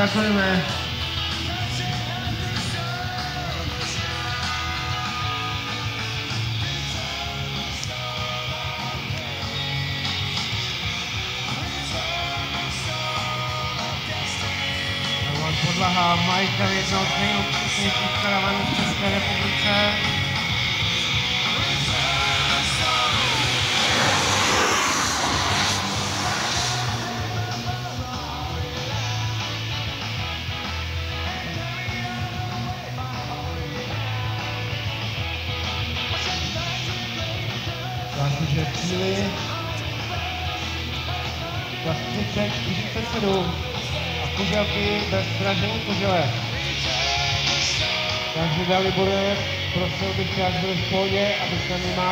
Startujeme. Podlaha, majitel jednoho z nejluxusnějších karavanů v České republice. Zátěže v cíli. Kastřiček 47. Kuželky bez zdražení kuželek. Takže Dalibore, prosil bych tě, až budeš v pohodě, aby se nemá